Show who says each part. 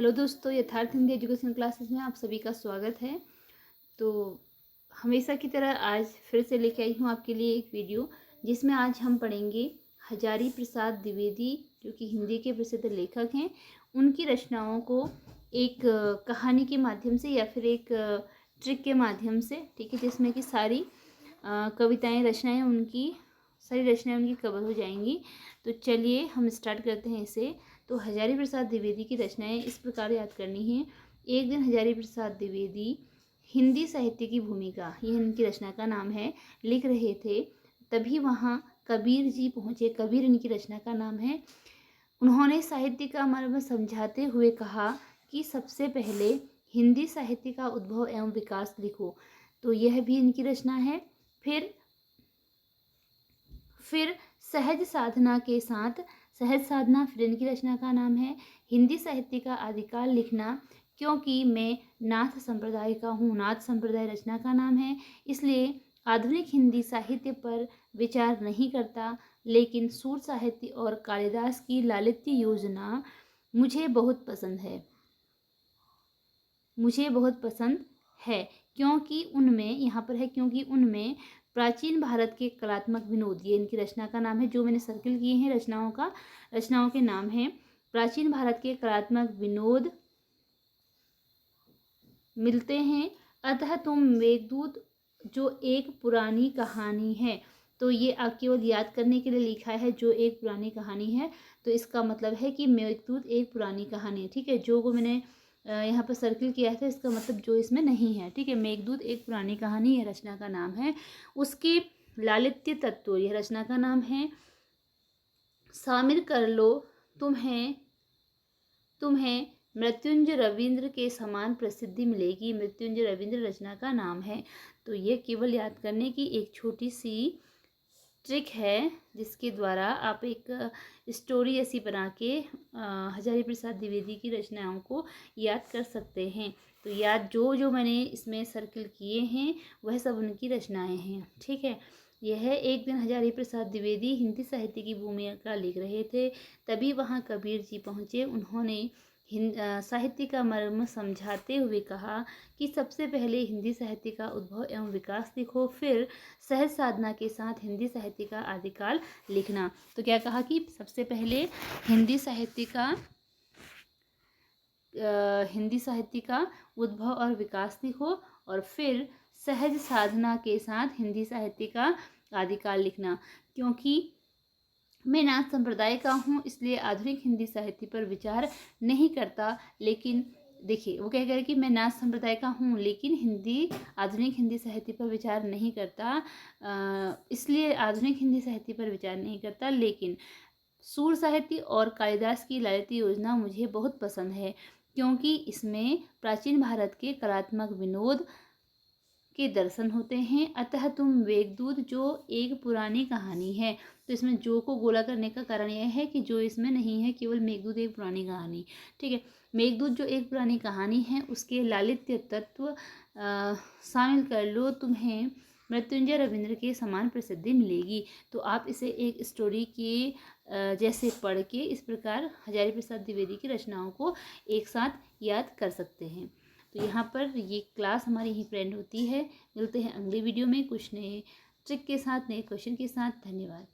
Speaker 1: Hello दोस्तों, यथार्थ Hindi education classes में आप सभी का स्वागत है। तो हमेशा की तरह आज फिर से लेके आई हूँ आपके लिए एक वीडियो, जिसमें आज हम पढ़ेंगे हजारी प्रसाद द्विवेदी, जो कि हिंदी के प्रसिद्ध लेखक हैं। उनकी रचनाओं को एक कहानी के माध्यम से या फिर एक ट्रिक के माध्यम से, ठीक है, जिसमें कि सारी रचनाएं उनकी कवर हो जाएंगी। तो चलिए हम स्टार्ट करते हैं इसे। तो हजारी प्रसाद द्विवेदी की रचनाएं इस प्रकार याद करनी हैं। एक दिन हजारी प्रसाद द्विवेदी हिंदी साहित्य की भूमिका, यह इनकी रचना का नाम है, लिख रहे थे। तभी वहाँ कबीर जी पहुँचे। कबीर इनकी रचना का नाम है। उन्होंने साहित्य का मर्म समझाते हुए कहा कि सबसे पहले हिंदी साहित्य का उद्भव एवं विकास लिखो। तो यह भी इनकी रचना है। फिर सहज साधना फिर इनकी रचना का नाम है। हिंदी साहित्य का आदिकाल लिखना, क्योंकि मैं नाथ संप्रदाय का हूँ। नाथ संप्रदाय रचना का नाम है, इसलिए आधुनिक हिंदी साहित्य पर विचार नहीं करता, लेकिन सूर साहित्य और कालिदास की लालित्य योजना मुझे बहुत पसंद है, क्योंकि उनमें प्राचीन भारत के कलात्मक विनोद, ये इनकी रचना का नाम है। जो मैंने सर्किल किए हैं रचनाओं के नाम हैं। प्राचीन भारत के कलात्मक विनोद मिलते हैं। अतः तुम मेघदूत जो एक पुरानी कहानी है। तो ये आप केवल याद करने के लिए लिखा है, जो एक पुरानी कहानी है। तो इसका मतलब है कि मेघदूत एक पुरानी कहानी है, ठीक है। जो को मैंने यहाँ पर सर्किल किया था, इसका मतलब जो इसमें नहीं है, ठीक है। मेघदूत एक पुरानी कहानी, यह रचना का नाम है। उसके लालित्य तत्व, यह रचना का नाम है। शामिल कर लो तुम्हें मृत्युंजय रविंद्र के समान प्रसिद्धि मिलेगी। मृत्युंजय रविंद्र रचना का नाम है। तो ये केवल याद करने की एक छोटी सी ट्रिक है, जिसके द्वारा आप एक स्टोरी ऐसी बना के हजारी प्रसाद द्विवेदी की रचनाओं को याद कर सकते हैं। तो याद जो मैंने इसमें सर्किल किए हैं, वह सब उनकी रचनाएं हैं, ठीक है। यह एक दिन हजारी प्रसाद द्विवेदी हिंदी साहित्य की भूमिका लिख रहे थे। तभी वहाँ कबीर जी पहुँचे। उन्होंने साहित्य का मर्म समझाते हुए कहा कि सबसे पहले हिंदी साहित्य का उद्भव एवं विकास लिखो, फिर सहज साधना के साथ हिंदी साहित्य का आदिकाल लिखना। तो क्या कहा कि सबसे पहले हिंदी साहित्य का उद्भव और विकास लिखो, और फिर सहज साधना के साथ हिंदी साहित्य का आदिकाल लिखना। क्योंकि मैं नाथ संप्रदाय का हूँ, इसलिए आधुनिक हिंदी साहित्य पर विचार नहीं करता, लेकिन देखिए वो क्या कह रहे हैं कि मैं नाथ संप्रदाय का हूँ, लेकिन आधुनिक हिंदी साहित्य पर विचार नहीं करता, इसलिए आधुनिक हिंदी साहित्य पर विचार नहीं करता, लेकिन सूर साहित्य और कालिदास की लालित्य योजना मुझे बहुत पसंद है, क्योंकि इसमें प्राचीन भारत के कलात्मक विनोद के दर्शन होते हैं। अतः तुम मेघदूत जो एक पुरानी कहानी है। तो इसमें जो को गोला करने का कारण यह है कि जो इसमें नहीं है, केवल मेघदूत एक पुरानी कहानी, ठीक है। मेघदूत जो एक पुरानी कहानी है, उसके लालित्य तत्व शामिल कर लो, तुम्हें मृत्युंजय रविंद्र के समान प्रसिद्धि मिलेगी। तो आप इसे एक स्टोरी के जैसे पढ़ के इस प्रकार हजारी प्रसाद द्विवेदी की रचनाओं को एक साथ याद कर सकते हैं। तो यहाँ पर ये क्लास हमारी यहीं फ्रेंड होती है। मिलते हैं अगले वीडियो में कुछ नए ट्रिक के साथ, नए क्वेश्चन के साथ। धन्यवाद।